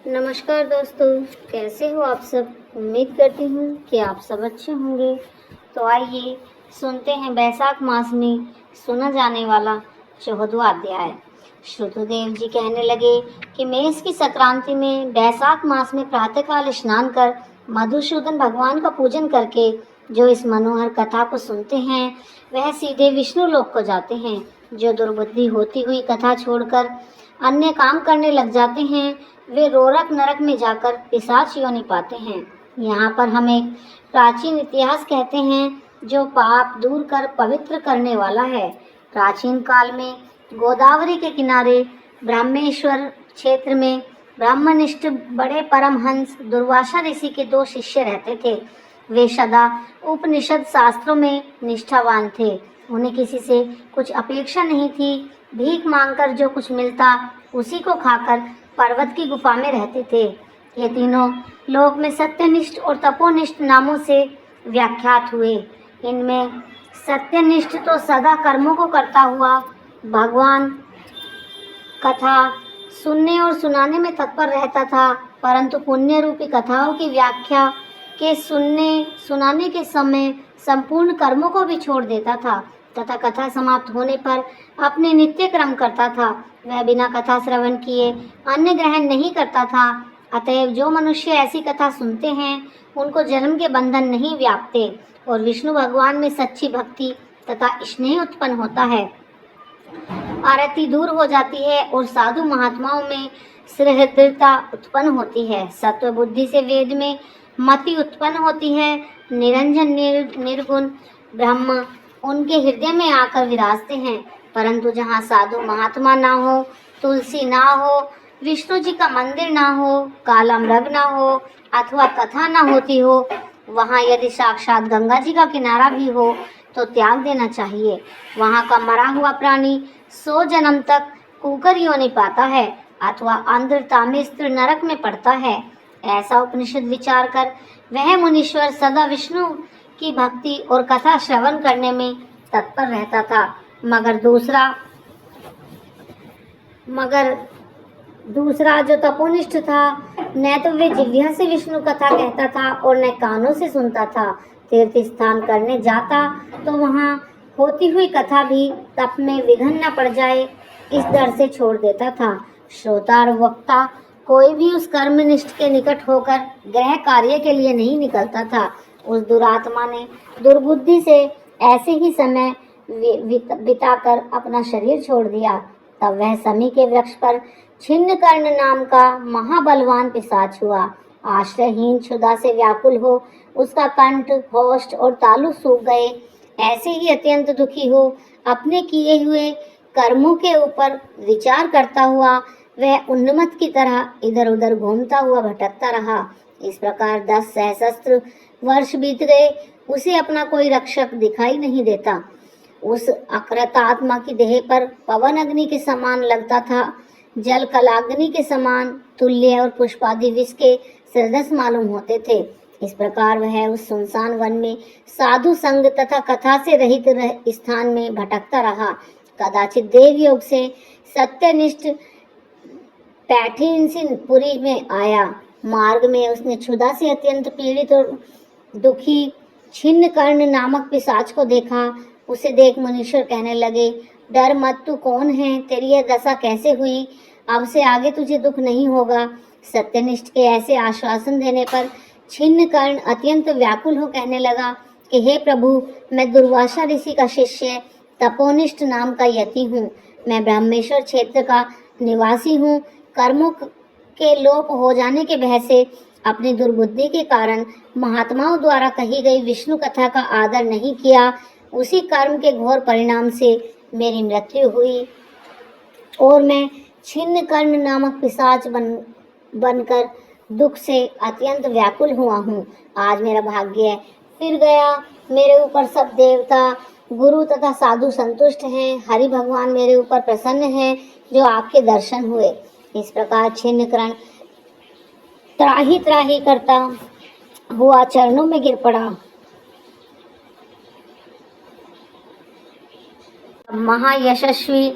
नमस्कार दोस्तों, कैसे हो आप सब। उम्मीद करती हूँ कि आप सब अच्छे होंगे। तो आइए सुनते हैं बैसाख मास में सुना जाने वाला 14वां अध्याय। श्रुतदेव जी कहने लगे कि मेष की संक्रांति में बैसाख मास में प्रातःकाल स्नान कर मधुसूदन भगवान का पूजन करके जो इस मनोहर कथा को सुनते हैं वह सीधे विष्णु लोक को जाते हैं। जो दुर्बुद्धि होती हुई कथा छोड़कर अन्य काम करने लग जाते हैं वे रोरक नरक में जाकर पिशाच योनि पाते हैं। यहाँ पर हम एक प्राचीन इतिहास कहते हैं जो पाप दूर कर पवित्र करने वाला है। प्राचीन काल में गोदावरी के किनारे ब्रह्मेश्वर क्षेत्र में ब्राह्मनिष्ठ बड़े परमहंस दुर्वासा ऋषि के 2 शिष्य रहते थे। वे सदा उपनिषद शास्त्रों में निष्ठावान थे। उन्हें किसी से कुछ अपेक्षा नहीं थी। भीख मांगकर जो कुछ मिलता उसी को खाकर पर्वत की गुफा में रहते थे। ये तीनों लोक में सत्यनिष्ठ और तपोनिष्ठ नामों से व्याख्यात हुए। इनमें सत्यनिष्ठ तो सदा कर्मों को करता हुआ भगवान कथा सुनने और सुनाने में तत्पर रहता था, परंतु पुण्य रूपी कथाओं की व्याख्या के सुनने सुनाने के समय संपूर्ण कर्मों को भी छोड़ देता था तथा कथा समाप्त होने पर अपने नित्य क्रम करता था। वह बिना कथा श्रवण किए अन्न ग्रहण नहीं करता था। अतएव जो मनुष्य ऐसी कथा सुनते हैं उनको जन्म के बंधन नहीं व्यापते और विष्णु भगवान में सच्ची भक्ति तथा स्नेह उत्पन्न होता है। आरती दूर हो जाती है और साधु महात्माओं में सहृदयता उत्पन्न होती है। सत्व बुद्धि से वेद में मति उत्पन्न होती है। निरंजन निर्गुण ब्रह्म उनके हृदय में आकर विराजते हैं। परंतु जहाँ साधु महात्मा ना हो, तुलसी ना हो, विष्णु जी का मंदिर ना हो, काला मृग ना हो अथवा कथा ना होती हो, वहाँ यदि साक्षात गंगा जी का किनारा भी हो तो त्याग देना चाहिए। वहाँ का मरा हुआ प्राणी 100 जन्म तक कुकर योनि पाता है अथवा आंध्रता में स्त्री नरक में पड़ता है। ऐसा उपनिषद विचार कर वह मुनीश्वर सदा विष्णु की भक्ति और कथा श्रवण करने में तत्पर रहता था। मगर दूसरा जो तपोनिष्ठ था, न तो वे जिह्वा से विष्णु कथा कहता था और न कानों से सुनता था। तीर्थ स्थान करने जाता तो वहाँ होती हुई कथा भी तप में विघ्न न पड़ जाए इस डर से छोड़ देता था। श्रोता और वक्ता कोई भी उस कर्मनिष्ठ के निकट होकर गृह कार्य के लिए नहीं निकलता था। उस दुरात्मा ने दुर्बुद्धि से ऐसे ही समय बिताकर अपना शरीर छोड़ दिया। तब वह समी के वृक्ष पर छिन्न कर्ण नाम का महाबलवान पिशाच हुआ। आश्रयहीन क्षुधा से व्याकुल हो उसका कंठ, होष्ठ और तालु सूख गए। ऐसे ही अत्यंत दुखी हो अपने किए हुए कर्मों के ऊपर विचार करता हुआ वह उन्मत्त की तरह इधर उधर घूमता हुआ भटकता रहा। इस प्रकार 10 सहस्त्र वर्ष बीत गए। उसे अपना कोई रक्षक दिखाई नहीं देता। उस अकृत आत्मा की देह पर पवन अग्नि के समान लगता था, जल कलाग्नि के समान तुल्य और पुष्पादि विष के सदृश मालूम होते थे। इस प्रकार वह उस सुनसान वन में साधु संग तथा कथा से रहित स्थान में भटकता रहा। कदाचित देव योग से सत्यनिष्ठ पैठिनपुरी में आया। मार्ग में उसने क्षुधा से अत्यंत पीड़ित और दुखी छिन्न कर्ण नामक पिशाच को देखा। उसे देख मुनीश्वर कहने लगे, डर मत, तू कौन है? तेरी यह दशा कैसे हुई? अब से आगे तुझे दुख नहीं होगा। सत्यनिष्ठ के ऐसे आश्वासन देने पर छिन्न कर्ण अत्यंत व्याकुल हो कहने लगा कि हे प्रभु, मैं दुर्वासा ऋषि का शिष्य तपोनिष्ठ नाम का यति हूँ। मैं ब्रह्मेश्वर क्षेत्र का निवासी हूँ। कर्मों के लोप हो जाने के भय से अपनी दुर्बुद्धि के कारण महात्माओं द्वारा कही गई विष्णु कथा का आदर नहीं किया। उसी कर्म के घोर परिणाम से मेरी मृत्यु हुई और मैं छिन्न कर्ण नामक पिशाच बनकर दुख से अत्यंत व्याकुल हुआ हूँ। आज मेरा भाग्य फिर गया। मेरे ऊपर सब देवता, गुरु तथा साधु संतुष्ट हैं। हरि भगवान मेरे ऊपर प्रसन्न हैं जो आपके दर्शन हुए। इस प्रकार छिन्न कर्ण त्राही त्राही करता हुआ चरणों में गिर पड़ा। महायशस्वी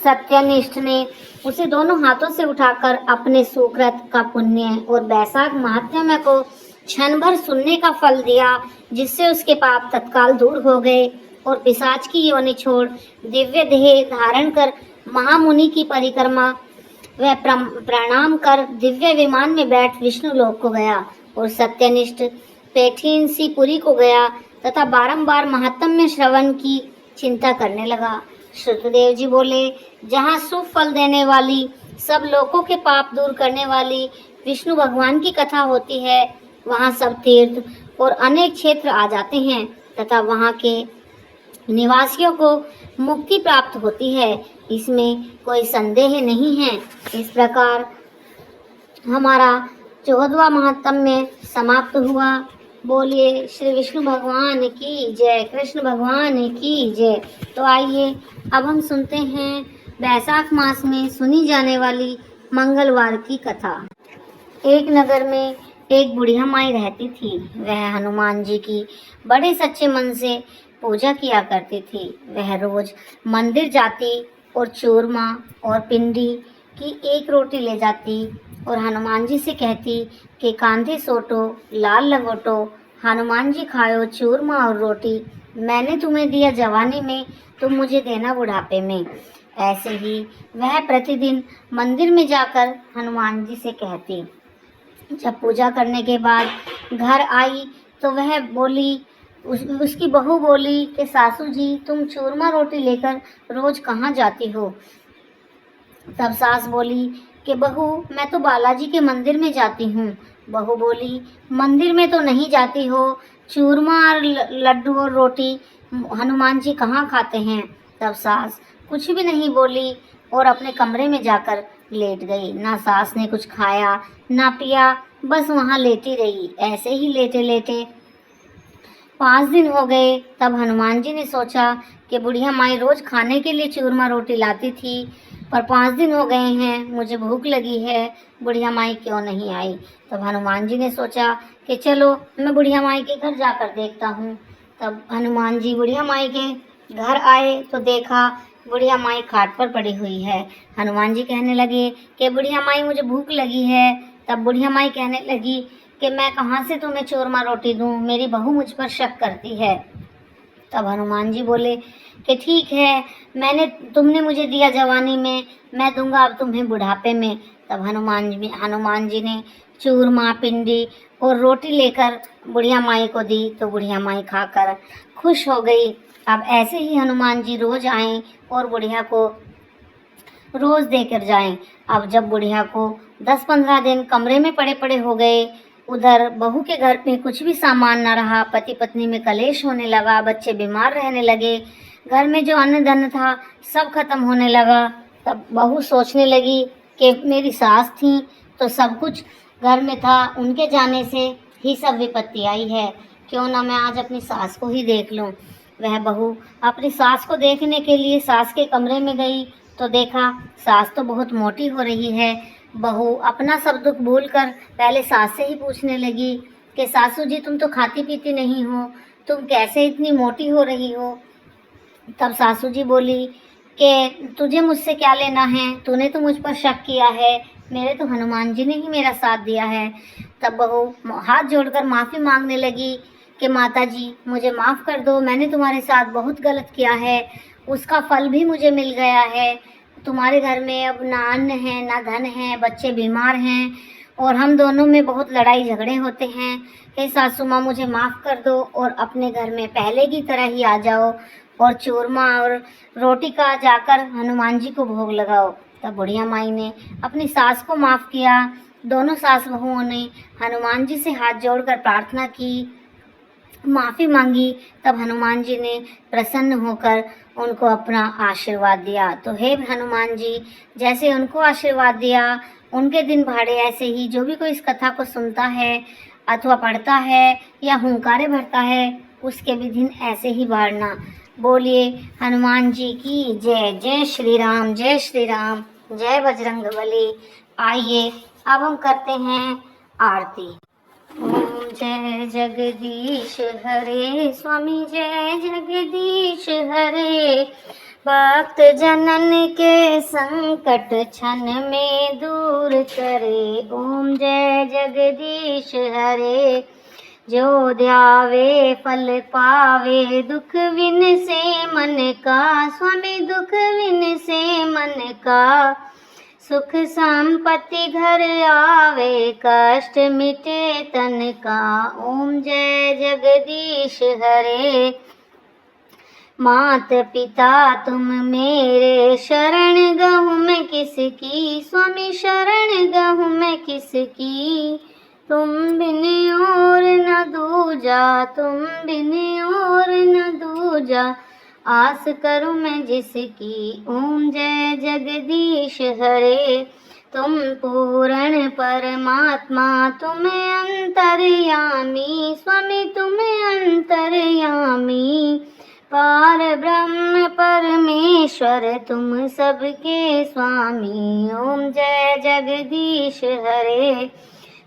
सत्यनिष्ठ ने उसे दोनों हाथों से उठाकर अपने सुकृत का पुण्य और वैशाख महात्म्य को क्षण भर सुनने का फल दिया, जिससे उसके पाप तत्काल दूर हो गए और पिशाच की योनि छोड़ दिव्य देह धारण कर महामुनि की परिक्रमा वह प्रणाम कर दिव्य विमान में बैठ विष्णु लोक को गया और सत्यनिष्ठ पैठीन सी पुरी को गया तथा बारंबार महात्म्य श्रवण की चिंता करने लगा। श्रुतदेव जी बोले, जहाँ शुभ फल देने वाली, सब लोगों के पाप दूर करने वाली विष्णु भगवान की कथा होती है, वहाँ सब तीर्थ और अनेक क्षेत्र आ जाते हैं तथा वहाँ के निवासियों को मुक्ति प्राप्त होती है, इसमें कोई संदेह नहीं है। इस प्रकार हमारा 14वां महात्म्य समाप्त हुआ। बोलिए श्री विष्णु भगवान की जय, कृष्ण भगवान की जय। तो आइए अब हम सुनते हैं वैशाख मास में सुनी जाने वाली मंगलवार की कथा। एक नगर में एक बुढ़िया माई रहती थी। वह हनुमान जी की बड़े सच्चे मन से पूजा किया करती थी। वह रोज मंदिर जाती और चूरमा और पिंडी की एक रोटी ले जाती और हनुमान जी से कहती कि कांधे सोटो लाल लंगोटो, हनुमान जी खाओ चूरमा और रोटी, मैंने तुम्हें दिया जवानी में, तुम मुझे देना बुढ़ापे में। ऐसे ही वह प्रतिदिन मंदिर में जाकर हनुमान जी से कहती। जब पूजा करने के बाद घर आई तो वह बोली, उसकी बहू बोली कि सासू जी, तुम चूरमा रोटी लेकर रोज कहाँ जाती हो? तब सास बोली कि बहू, मैं तो बालाजी के मंदिर में जाती हूँ। बहू बोली, मंदिर में तो नहीं जाती हो, चूरमा और लड्डू और रोटी हनुमान जी कहाँ खाते हैं? तब सास कुछ भी नहीं बोली और अपने कमरे में जाकर लेट गई। ना सास ने कुछ खाया ना पिया, बस वहाँ लेटी रही। ऐसे ही लेटे लेटे 5 दिन हो गए। तब हनुमान जी ने सोचा कि बुढ़िया माई रोज खाने के लिए चूरमा रोटी लाती थी, पर 5 दिन हो गए हैं, मुझे भूख लगी है, बुढ़िया माई क्यों नहीं आई? तब हनुमान जी ने सोचा कि चलो मैं बुढ़िया माई के घर जाकर देखता हूँ। तब हनुमान जी बुढ़िया माई के घर आए तो देखा बुढ़िया माई खाट पर पड़ी हुई है। हनुमान जी कहने लगे कि बुढ़िया माई, मुझे भूख लगी है। तब बुढ़िया माई कहने लगी कि मैं कहाँ से तुम्हें चूरमा रोटी दूँ, मेरी बहू मुझ पर शक करती है। तब हनुमान जी बोले कि ठीक है, तुमने मुझे दिया जवानी में, मैं दूंगा अब तुम्हें बुढ़ापे में। तब हनुमान जी ने चूरमा पिंडी और रोटी लेकर बुढ़िया माई को दी तो बुढ़िया माई खाकर खुश हो गई। अब ऐसे ही हनुमान जी रोज आएं और बुढ़िया को रोज देकर जाएं। अब जब बुढ़िया को 10-15 दिन कमरे में पड़े पड़े हो गए, उधर बहू के घर में कुछ भी सामान न रहा, पति पत्नी में कलेश होने लगा, बच्चे बीमार रहने लगे, घर में जो अन्न धन था सब खत्म होने लगा। तब बहू सोचने लगी कि मेरी सास थी तो सब कुछ घर में था, उनके जाने से ही सब विपत्ति आई है, क्यों ना मैं आज अपनी सास को ही देख लूं। वह बहू अपनी सास को देखने के लिए सास के कमरे में गई तो देखा सास तो बहुत मोटी हो रही है। बहू अपना सब दुख भूलकर पहले सास से ही पूछने लगी कि सासू जी, तुम तो खाती पीती नहीं हो, तुम कैसे इतनी मोटी हो रही हो? तब सासू जी बोली कि तुझे मुझसे क्या लेना है, तूने तो मुझ पर शक किया है, मेरे तो हनुमान जी ने ही मेरा साथ दिया है। तब बहू हाथ जोड़कर माफ़ी मांगने लगी कि माता जी, मुझे माफ़ कर दो, मैंने तुम्हारे साथ बहुत गलत किया है, उसका फल भी मुझे मिल गया है। तुम्हारे घर में अब ना अन्न है ना धन है, बच्चे बीमार हैं और हम दोनों में बहुत लड़ाई झगड़े होते हैं। हे सासू माँ, मुझे माफ़ कर दो और अपने घर में पहले की तरह ही आ जाओ और चूरमा और रोटी का जाकर हनुमान जी को भोग लगाओ। तब बुढ़िया माई ने अपनी सास को माफ़ किया। दोनों सास बहुओं ने हनुमान जी से हाथ जोड़कर प्रार्थना की, माफ़ी मांगी। तब हनुमान जी ने प्रसन्न होकर उनको अपना आशीर्वाद दिया। तो हे हनुमान जी, जैसे उनको आशीर्वाद दिया, उनके दिन भाड़े ऐसे ही जो भी कोई इस कथा को सुनता है अथवा पढ़ता है या हुंकारे भरता है, उसके भी दिन ऐसे ही बाढ़ना। बोलिए हनुमान जी की जय। जय श्री राम, जय श्री राम, जय बजरंगबली। आइए अब हम करते हैं आरती। ओम जय जगदीश हरे, स्वामी जय जगदीश हरे, भक्त जनन के संकट क्षण में दूर करे। ओम जय जगदीश हरे। जो ध्यावे फल पावे, दुख विन से मन का। स्वामी दुख विन से मन का। सुख संपत्ति घर आवे, कष्ट मिटे तन का। ओम जय जगदीश हरे। मात पिता तुम मेरे, शरण गहूँ मैं किसकी। स्वामी शरण गहूँ मैं किसकी। तुम बिन और न दूजा, तुम बिन और न दूजा। आस करूँ मैं जिसकी। ओम जय जगदीश हरे। तुम पूर्ण परमात्मा, तुम अंतर्यामी। स्वामी तुम अंतर्यामी। पार ब्रह्म परमेश्वर, तुम सबके स्वामी। ओम जय जगदीश हरे।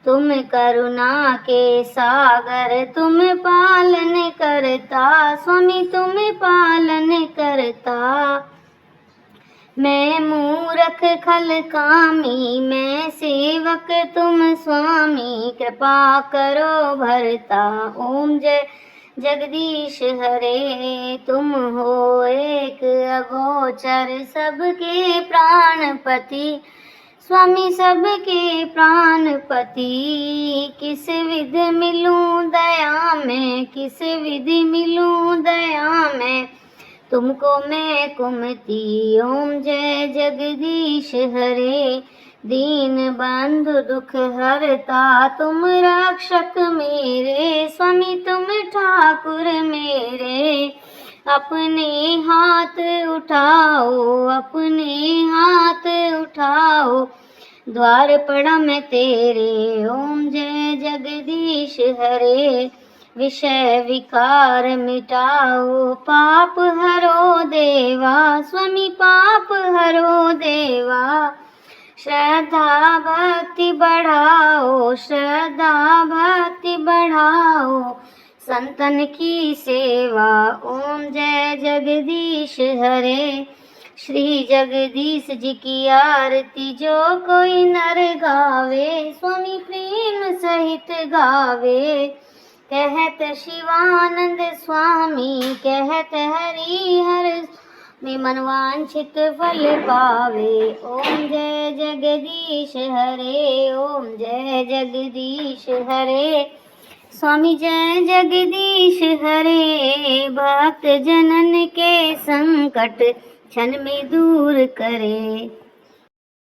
तुम करुणा के सागर, तुम पालन करता। स्वामी तुम पालन करता। मैं मूरख खल कामी, मैं सेवक तुम स्वामी। कृपा करो भरता। ओम जय जगदीश हरे। तुम हो एक अगोचर, सबके प्राणपति। स्वामी सबके प्राणपति। किस विध मिलूं दया में, किस विधि मिलूं दया में। तुमको मैं कुमति। ओम जय जगदीश हरे। दीन बंधु दुख हरता, तुम रक्षक मेरे। स्वामी तुम ठाकुर मेरे। अपने हाथ उठाओ, अपने हाथ उठाओ। द्वार पड़ा मैं तेरे। ओम जय जगदीश हरे। विषय विकार मिटाओ, पाप हरो देवा। स्वामी पाप हरो देवा। श्रद्धा भक्ति बढ़ाओ, श्रद्धा भक्ति बढ़ाओ। संतन की सेवा। ओम जय जगदीश हरे। श्री जगदीश जी की आरती जो कोई नर गावे। स्वामी प्रेम सहित गावे। कहत शिवानंद स्वामी, कहत हरि हर। में मनवांछित फल पावे। ओम जय जगदीश हरे। ओम जय जगदीश हरे। स्वामी जय जगदीश हरे। भक्त जनन के संकट क्षण में दूर करे।